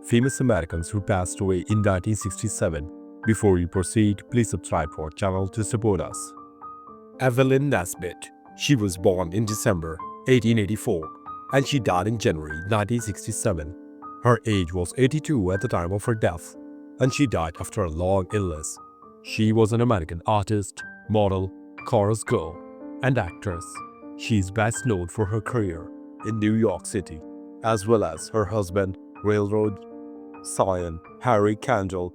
famous Americans who passed away in 1967. Before we proceed, please subscribe to our channel to support us. Evelyn Nesbit. She was born in December 1884 and she died in January 1967. Her age was 82 at the time of her death, and she died after a long illness. She was an American artist, model, chorus girl, and actress. She is best known for her career in New York City, as well as her husband, railroad scion Harry Candle,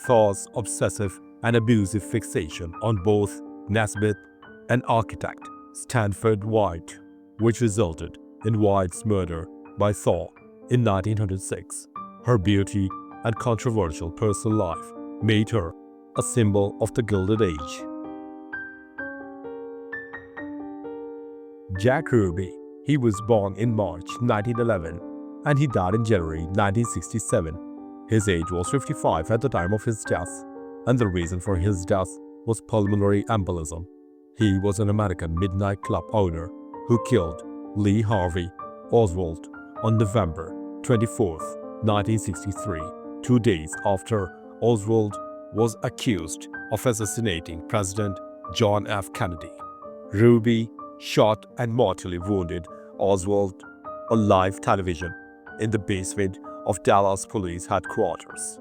Thor's obsessive and abusive fixation on both Nesbit and architect Stanford White, which resulted in White's murder by Thor in 1906. Her beauty and controversial personal life made her a symbol of the Gilded Age. Jack Ruby. He was born in March 1911 and he died in January 1967. His age was 55 at the time of his death, and the reason for his death was pulmonary embolism. He was an American midnight club owner who killed Lee Harvey Oswald on November 24, 1963, 2 days after Oswald was accused of assassinating President John F. Kennedy. Ruby shot and mortally wounded Oswald on live television in the basement of Dallas Police Headquarters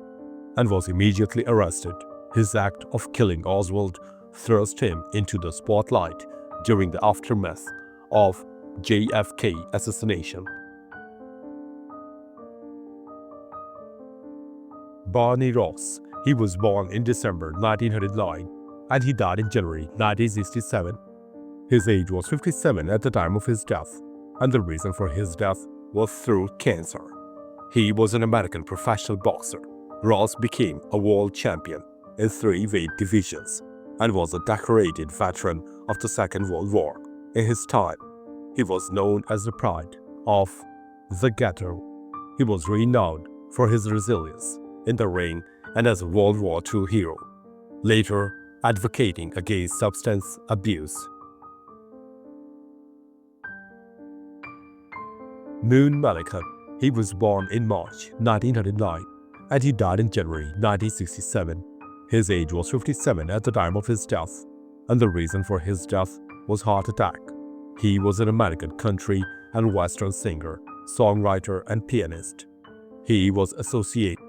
and was immediately arrested. His act of killing Oswald thrust him into the spotlight during the aftermath of JFK assassination. Barney Ross. He was born in December 1909 and he died in January 1967. His age was 57 at the time of his death, and the reason for his death was through cancer. He was an American professional boxer. Ross became a world champion in 3 weight divisions and was a decorated veteran of the Second World War. In his time, he was known as the pride of the ghetto. He was renowned for his resilience in the ring and as a World War II hero, later advocating against substance abuse. Mullican. He was born in March 1909 and he died in January 1967. His age was 57 at the time of his death, and the reason for his death was heart attack. He was an American country and western singer, songwriter, and pianist. He was associated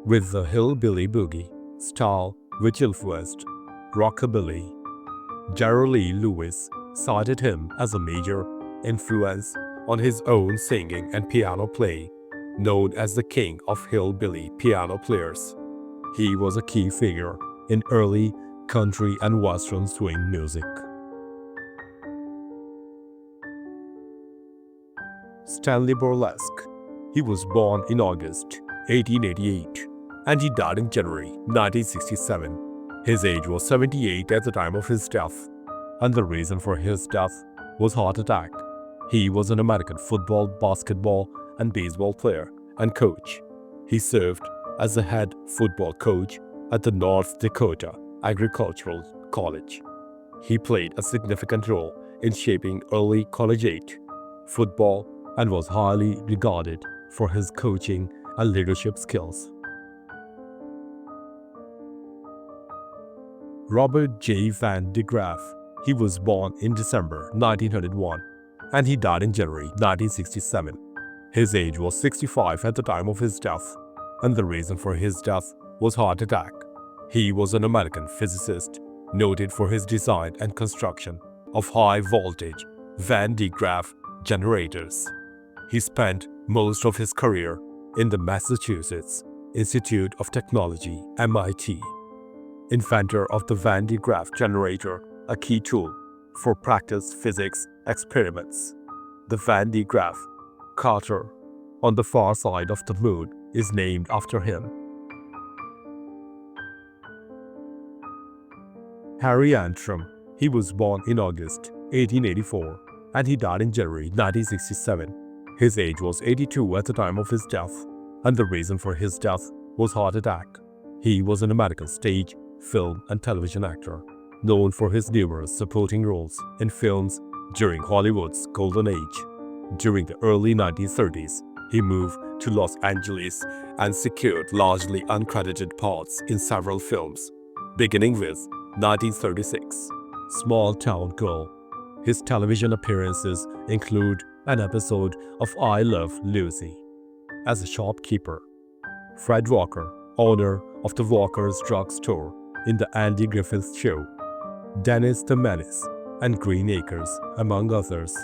with the hillbilly boogie style, which influenced rockabilly. Jerry Lee Lewis cited him as a major influence on his own singing and piano playing, known as the king of hillbilly piano players. He was a key figure in early country and western swing music. Stanley Borleske. He was born in August 1888 and he died in January 1967. His age was 78 at the time of his death, and the reason for his death was heart attack. He was an American football, basketball, and baseball player and coach. He served as the head football coach at the North Dakota Agricultural College. He played a significant role in shaping early collegiate football and was highly regarded for his coaching and leadership skills. Robert J. Van de Graaff. He was born in December 1901 and he died in January 1967. His age was 65 at the time of his death, and the reason for his death was heart attack. He was an American physicist, noted for his design and construction of high-voltage Van de Graaff generators. He spent most of his career in the Massachusetts Institute of Technology, MIT. Inventor of the Van de Graaff generator, a key tool for practice physics experiments. The Van de Graaff crater on the far side of the moon is named after him. Harry Antrim. He was born in August 1884 and he died in January 1967. His age was 82 at the time of his death, and the reason for his death was heart attack. He was an American stage, film, and television actor, known for his numerous supporting roles in films during Hollywood's golden age. During the early 1930s, he moved to Los Angeles and secured largely uncredited parts in several films, beginning with 1936, Small Town Girl. His television appearances include an episode of I Love Lucy as a shopkeeper, Fred Walker, owner of the Walker's Drug Store in the Andy Griffith Show, Dennis the Menace, and Green Acres, among others.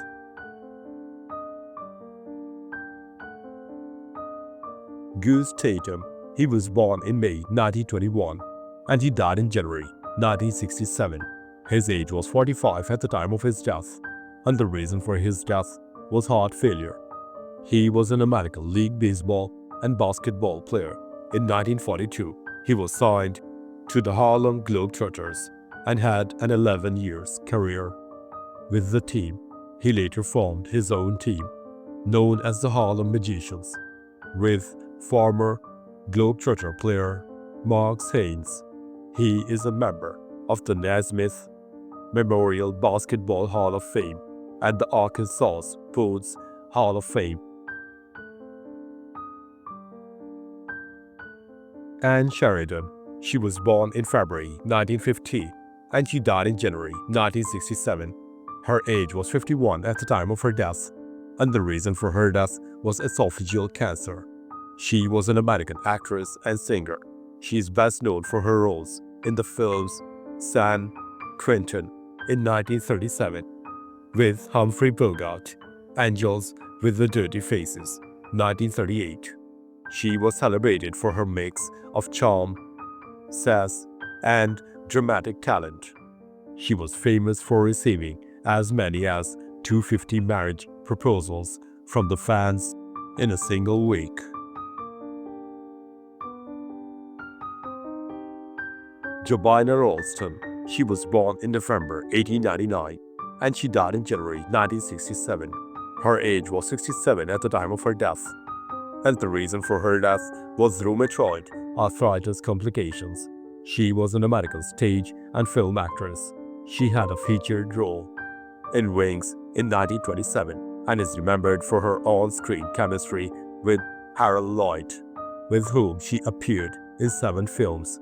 Goose Tatum. He was born in May 1921 and he died in January 1967. His age was 45 at the time of his death, and the reason for his death was heart failure. He was an American League baseball and basketball player. In 1942, he was signed to the Harlem Globetrotters and had an 11-year career with the team. He later formed his own team, known as the Harlem Magicians, with former Globetrotter player Mark Haynes. He is a member of the Nesbit Memorial Basketball Hall of Fame and the Arkansas Sports Hall of Fame. Anne Sheridan. She was born in February 1950 and she died in January 1967. Her age was 51 at the time of her death, and the reason for her death was esophageal cancer. She was an American actress and singer. She is best known for her roles in the films San Quentin in 1937 with Humphrey Bogart, Angels with the Dirty Faces, 1938. She was celebrated for her mix of charm, sass, and dramatic talent. She was famous for receiving as many as 250 marriage proposals from the fans in a single week. Jobyna Ralston. She was born in November 1899 and she died in January 1967. Her age was 67 at the time of her death, and the reason for her death was rheumatoid arthritis complications. She was an American stage and film actress. She had a featured role in Wings in 1927 and is remembered for her on-screen chemistry with Harold Lloyd, with whom she appeared in 7 films.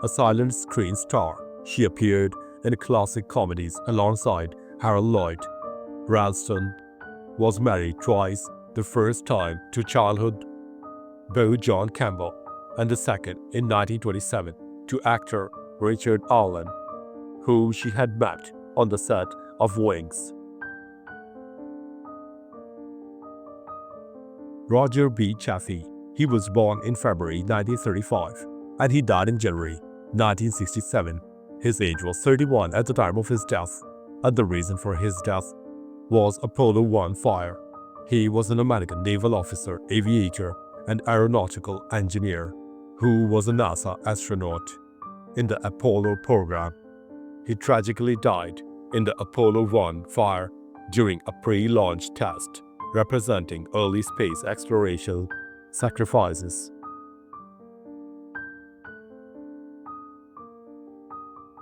A silent screen star, she appeared in classic comedies alongside Harold Lloyd. Ralston was married twice, the first time to childhood beau John Campbell and the second in 1927 to actor Richard Allen, whom she had met on the set of Wings. Roger B. Chaffee. He was born in February 1935 and he died in January 1967. His age was 31 at the time of his death, and the reason for his death was Apollo 1 fire. He was an American naval officer, aviator, and aeronautical engineer who was a NASA astronaut in the Apollo program. He tragically died in the Apollo 1 fire during a pre-launch test, representing early space exploration sacrifices.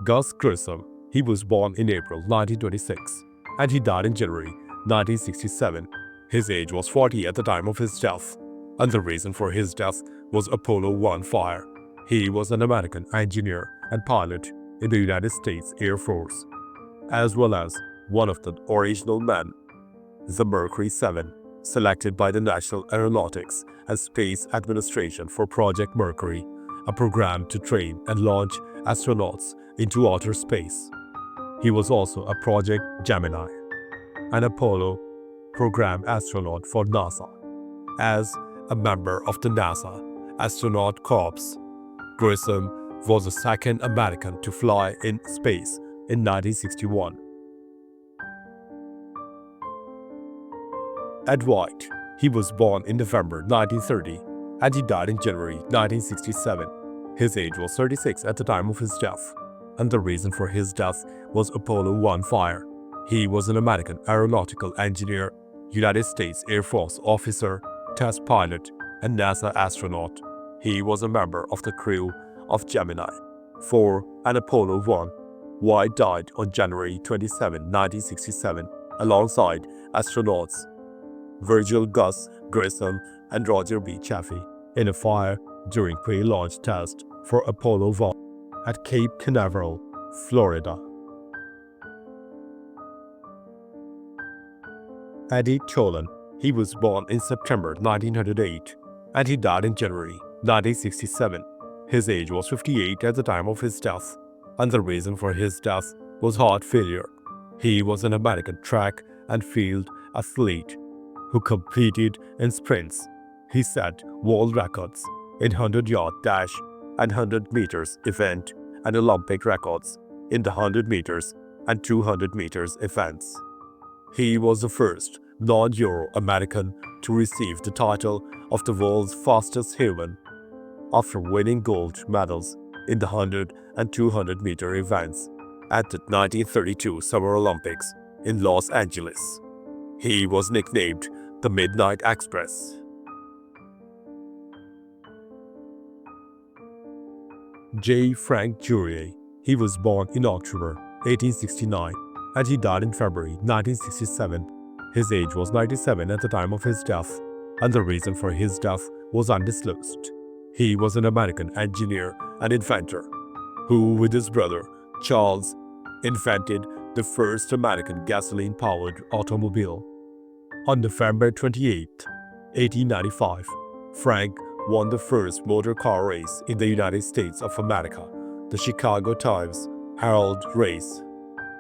Gus Grissom. He was born in April 1926 and he died in January 1967. His age was 40 at the time of his death, and the reason for his death was Apollo 1 fire. He was an American engineer and pilot in the United States Air Force, as well as one of the original men, the Mercury 7, selected by the National Aeronautics and Space Administration for Project Mercury, a program to train and launch astronauts into outer space. He was also a Project Gemini, an Apollo program astronaut for NASA. As a member of the NASA Astronaut Corps, Grissom was the second American to fly in space in 1961. Ed White. He was born in November 1930 and he died in January 1967. His age was 36 at the time of his death, and the reason for his death was Apollo 1 fire. He was an American aeronautical engineer, United States Air Force officer, test pilot, and NASA astronaut. He was a member of the crew of Gemini 4 and Apollo 1. White died on January 27, 1967, alongside astronauts Virgil Gus Grissom, and Roger B. Chaffee in a fire during pre-launch test for Apollo 1 at Cape Canaveral, Florida. Eddie Tolan. He was born in September 1908 and he died in January 1967. His age was 58 at the time of his death, and the reason for his death was heart failure. He was an American track and field athlete who competed in sprints. He set world records in 100-yard dash and 100 meters event and Olympic records in the 100 meters and 200 meters events. He was the first non-Euro-American to receive the title of the world's fastest human after winning gold medals in the 100 and 200 meter events at the 1932 Summer Olympics in Los Angeles. He was nicknamed the Midnight Express. J. Frank Duryea. He was born in October 1869 and he died in February 1967. His age was 97 at the time of his death, and the reason for his death was undisclosed. He was an American engineer and inventor who, with his brother Charles, invented the first American gasoline-powered automobile. On November 28, 1895, Frank won the first motor car race in the United States of America, the Chicago Times-Herald race.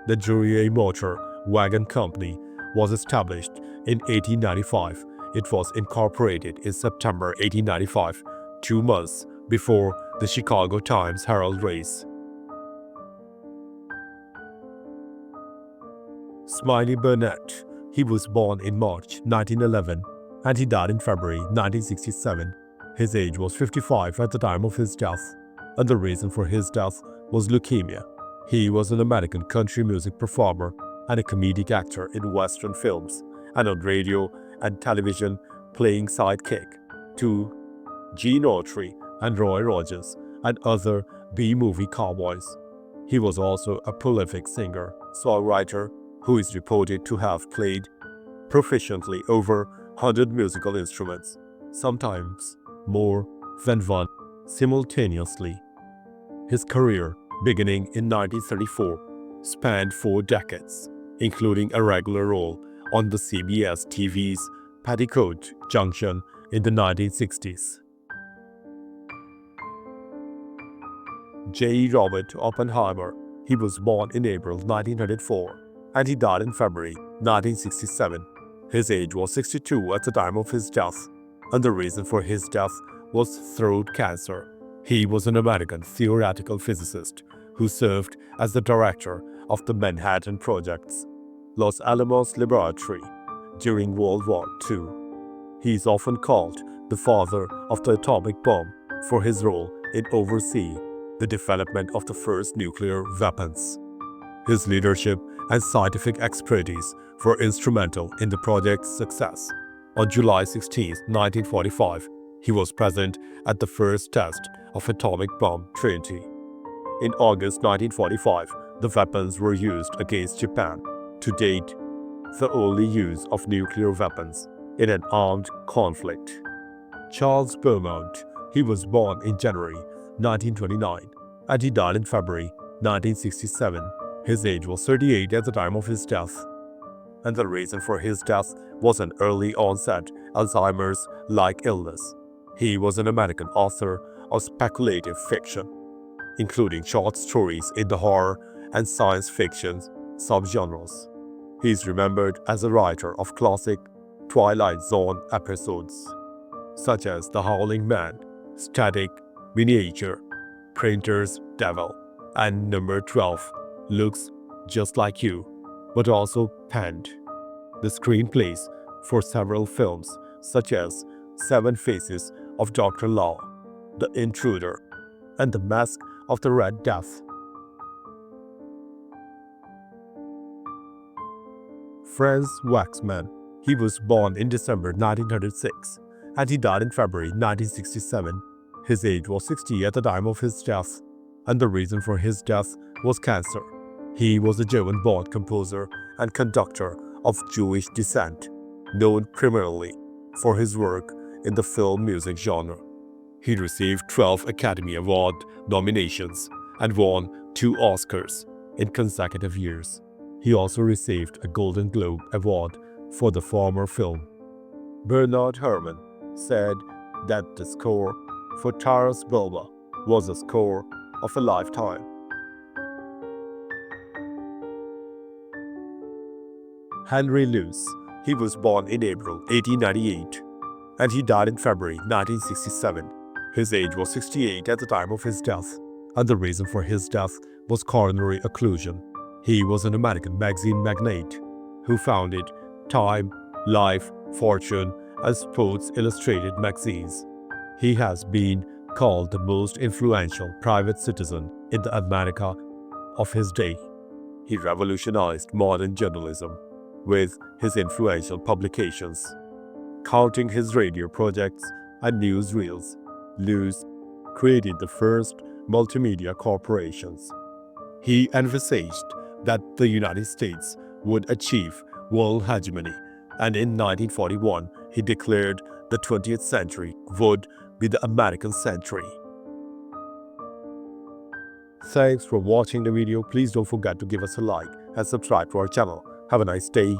The Duryea Motor Wagon Company was established in 1895. It was incorporated in September 1895, 2 months before the Chicago Times-Herald race. Smiley Burnette. He was born in March 1911 and he died in February 1967. His age was 55 at the time of his death, and the reason for his death was leukemia. He was an American country music performer and a comedic actor in Western films and on radio and television, playing sidekick to Gene Autry and Roy Rogers and other B-movie cowboys. He was also a prolific singer, songwriter who is reported to have played proficiently over 100 musical instruments, sometimes more than one simultaneously. His career, beginning in 1934, spanned 4 decades, including a regular role on the CBS TV's Petticoat Junction in the 1960s. J. Robert Oppenheimer. He was born in April 1904 and he died in February 1967. His age was 62 at the time of his death, and the reason for his death was throat cancer. He was an American theoretical physicist who served as the director of the Manhattan Project's Los Alamos Laboratory during World War II. He is often called the father of the atomic bomb for his role in overseeing the development of the first nuclear weapons. His leadership and scientific expertise were instrumental in the project's success. On July 16, 1945, he was present at the first test of atomic bomb Trinity. In August 1945, the weapons were used against Japan, to date, the only use of nuclear weapons in an armed conflict. Charles Beaumont. He was born in January 1929 and he died in February 1967. His age was 38 at the time of his death, and the reason for his death was an early onset Alzheimer's-like illness. He was an American author of speculative fiction, including short stories in the horror and science fiction subgenres. He is remembered as a writer of classic Twilight Zone episodes, such as The Howling Man, Static, Miniature, Printer's Devil, and Number 12, Looks Just Like You, but also penned the screenplays for several films such as Seven Faces of Dr. Law, The Intruder, and The Mask of the Red Death. Franz Waxman. He was born in December 1906 and he died in February 1967. His age was 60 at the time of his death, and the reason for his death was cancer. He was a German-born composer and conductor of Jewish descent, known primarily for his work in the film music genre. He received 12 Academy Award nominations and won 2 Oscars in consecutive years. He also received a Golden Globe Award for the former film. Bernard Herrmann said that the score for Taras Bulba was a score of a lifetime. Henry Luce. He was born in April 1898 and he died in February 1967. His age was 68 at the time of his death, and the reason for his death was coronary occlusion. He was an American magazine magnate who founded Time, Life, Fortune, and Sports Illustrated magazines. He has been called the most influential private citizen in the America of his day. He revolutionized modern journalism with his influential publications. Counting his radio projects and newsreels, Luce created the first multimedia corporations. He envisaged that the United States would achieve world hegemony, and in 1941 he declared the 20th century would be the American century. Thanks for watching the video. Please don't forget to give us a like and subscribe to our channel. Have a nice day.